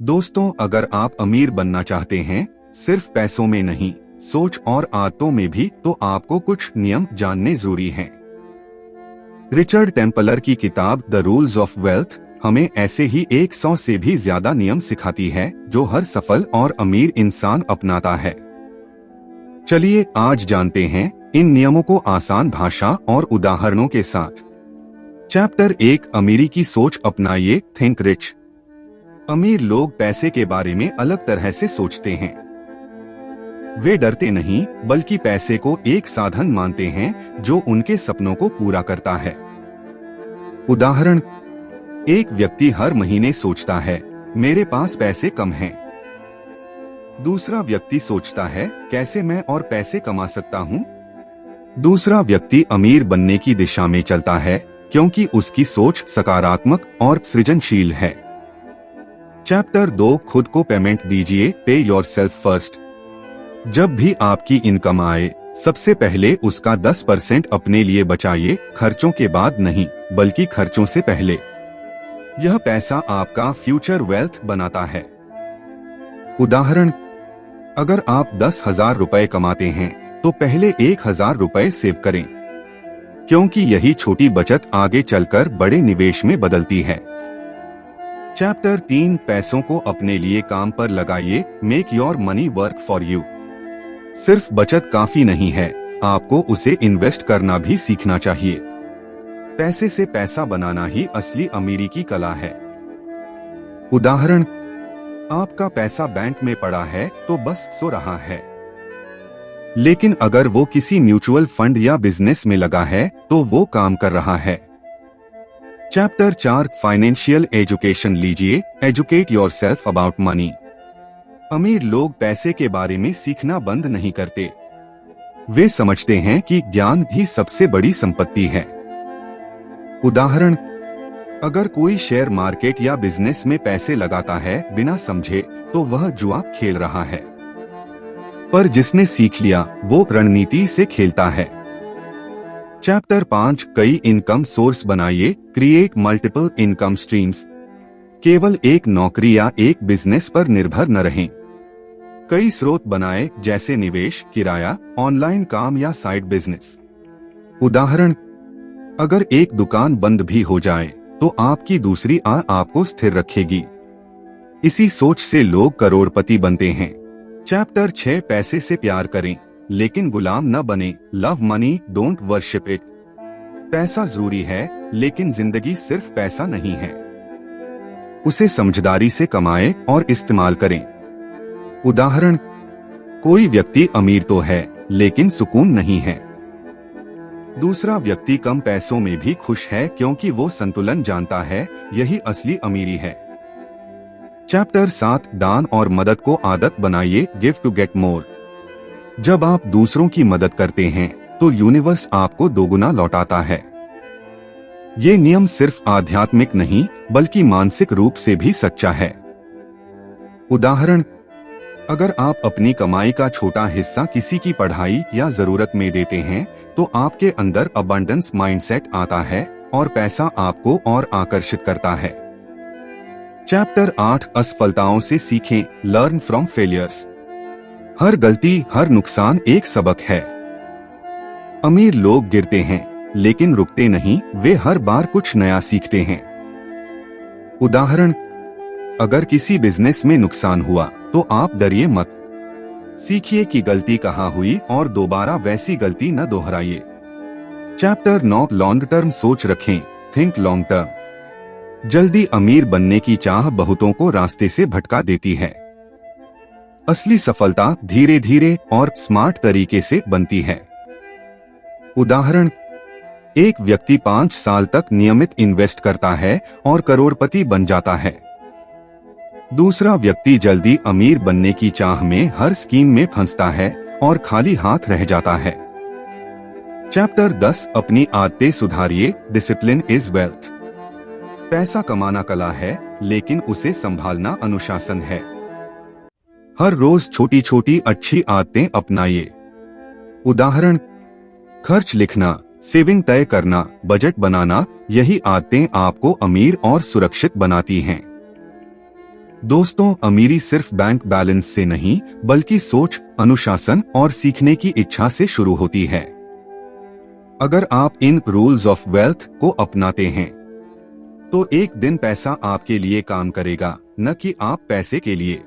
दोस्तों, अगर आप अमीर बनना चाहते हैं, सिर्फ पैसों में नहीं, सोच और आदतों में भी, तो आपको कुछ नियम जानने जरूरी हैं। रिचर्ड टेम्पलर की किताब द रूल्स ऑफ वेल्थ हमें ऐसे ही 100 से भी ज्यादा नियम सिखाती है जो हर सफल और अमीर इंसान अपनाता है। चलिए आज जानते हैं इन नियमों को आसान भाषा और उदाहरणों के साथ। चैप्टर 1, अमीरी की सोच अपनाइए, थिंक रिच। अमीर लोग पैसे के बारे में अलग तरह से सोचते हैं। वे डरते नहीं, बल्कि पैसे को एक साधन मानते हैं जो उनके सपनों को पूरा करता है। उदाहरण, एक व्यक्ति हर महीने सोचता है, मेरे पास पैसे कम हैं। दूसरा व्यक्ति सोचता है, कैसे मैं और पैसे कमा सकता हूँ। दूसरा व्यक्ति अमीर बनने की दिशा में चलता है क्योंकि उसकी सोच सकारात्मक और सृजनशील है। चैप्टर 2, खुद को पेमेंट दीजिए, पे योरसेल्फ फर्स्ट। जब भी आपकी इनकम आए, सबसे पहले उसका 10% अपने लिए बचाइए, खर्चों के बाद नहीं, बल्कि खर्चों से पहले। यह पैसा आपका फ्यूचर वेल्थ बनाता है। उदाहरण, अगर आप 10,000 रुपए कमाते हैं, तो पहले 1,000 रुपए सेव करें, क्योंकि यही छोटी बचत आगे चलकर बड़े निवेश में बदलती है। चैप्टर 3, पैसों को अपने लिए काम पर लगाइए, make your money work for you. सिर्फ बचत काफी नहीं है, आपको उसे इन्वेस्ट करना भी सीखना चाहिए। पैसे से पैसा बनाना ही असली अमीरी की कला है। उदाहरण, आपका पैसा बैंक में पड़ा है तो बस सो रहा है, लेकिन अगर वो किसी म्यूचुअल फंड या बिजनेस में लगा है तो वो काम कर रहा है। चैप्टर 4, फाइनेंशियल एजुकेशन लीजिए, एजुकेट योरसेल्फ अबाउट मनी। अमीर लोग पैसे के बारे में सीखना बंद नहीं करते। वे समझते हैं कि ज्ञान ही सबसे बड़ी संपत्ति है। उदाहरण, अगर कोई शेयर मार्केट या बिजनेस में पैसे लगाता है बिना समझे, तो वह जुआ खेल रहा है। पर जिसने सीख लिया, वो रणनीति से खेलता है। चैप्टर 5, कई इनकम सोर्स बनाइए, क्रिएट मल्टीपल इनकम स्ट्रीम्स। केवल एक नौकरी या एक बिजनेस पर निर्भर न रहें। कई स्रोत बनाएं, जैसे निवेश, किराया, ऑनलाइन काम या साइड बिजनेस। उदाहरण, अगर एक दुकान बंद भी हो जाए, तो आपकी दूसरी आय आपको स्थिर रखेगी। इसी सोच से लोग करोड़पति बनते हैं। चैप्टर 6, पैसे से प्यार करें, लेकिन गुलाम न बने, love money, don't worship it. पैसा जरूरी है, लेकिन जिंदगी सिर्फ पैसा नहीं है। उसे समझदारी से कमाएं और इस्तेमाल करें। उदाहरण, कोई व्यक्ति अमीर तो है, लेकिन सुकून नहीं है। दूसरा व्यक्ति कम पैसों में भी खुश है क्योंकि वो संतुलन जानता है, यही असली अमीरी है। चैप्टर 7, दान और मदद को आदत बनाइए, गिव टू गेट मोर। जब आप दूसरों की मदद करते हैं, तो यूनिवर्स आपको दोगुना लौटाता है। ये नियम सिर्फ आध्यात्मिक नहीं, बल्कि मानसिक रूप से भी सच्चा है। उदाहरण, अगर आप अपनी कमाई का छोटा हिस्सा किसी की पढ़ाई या जरूरत में देते हैं, तो आपके अंदर अबंडेंस माइंडसेट आता है और पैसा आपको और आकर्षित करता है। चैप्टर 8, असफलताओं से सीखें, लर्न फ्रॉम फेलियर्स। हर गलती, हर नुकसान एक सबक है। अमीर लोग गिरते हैं, लेकिन रुकते नहीं, वे हर बार कुछ नया सीखते हैं। उदाहरण, अगर किसी बिजनेस में नुकसान हुआ, तो आप डरिए मत। सीखिए कि गलती कहाँ हुई और दोबारा वैसी गलती न दोहराइए। चैप्टर 9, लॉन्ग टर्म सोच रखें, थिंक लॉन्ग टर्म। जल्दी अमीर बनने की चाह बहुतों को रास्ते से भटका देती है। असली सफलता धीरे धीरे और स्मार्ट तरीके से बनती है। उदाहरण, एक व्यक्ति 5 साल तक नियमित इन्वेस्ट करता है और करोड़पति बन जाता है। दूसरा व्यक्ति जल्दी अमीर बनने की चाह में हर स्कीम में फंसता है और खाली हाथ रह जाता है। चैप्टर 10, अपनी आदतें सुधारिए, डिसिप्लिन इज वेल्थ। पैसा कमाना कला है, लेकिन उसे संभालना अनुशासन है। हर रोज छोटी छोटी अच्छी आदतें अपनाइए। उदाहरण, खर्च लिखना, सेविंग तय करना, बजट बनाना, यही आदतें आपको अमीर और सुरक्षित बनाती हैं। दोस्तों, अमीरी सिर्फ बैंक बैलेंस से नहीं, बल्कि सोच, अनुशासन और सीखने की इच्छा से शुरू होती है। अगर आप इन रूल्स ऑफ वेल्थ को अपनाते हैं, तो एक दिन पैसा आपके लिए काम करेगा, न कि आप पैसे के लिए।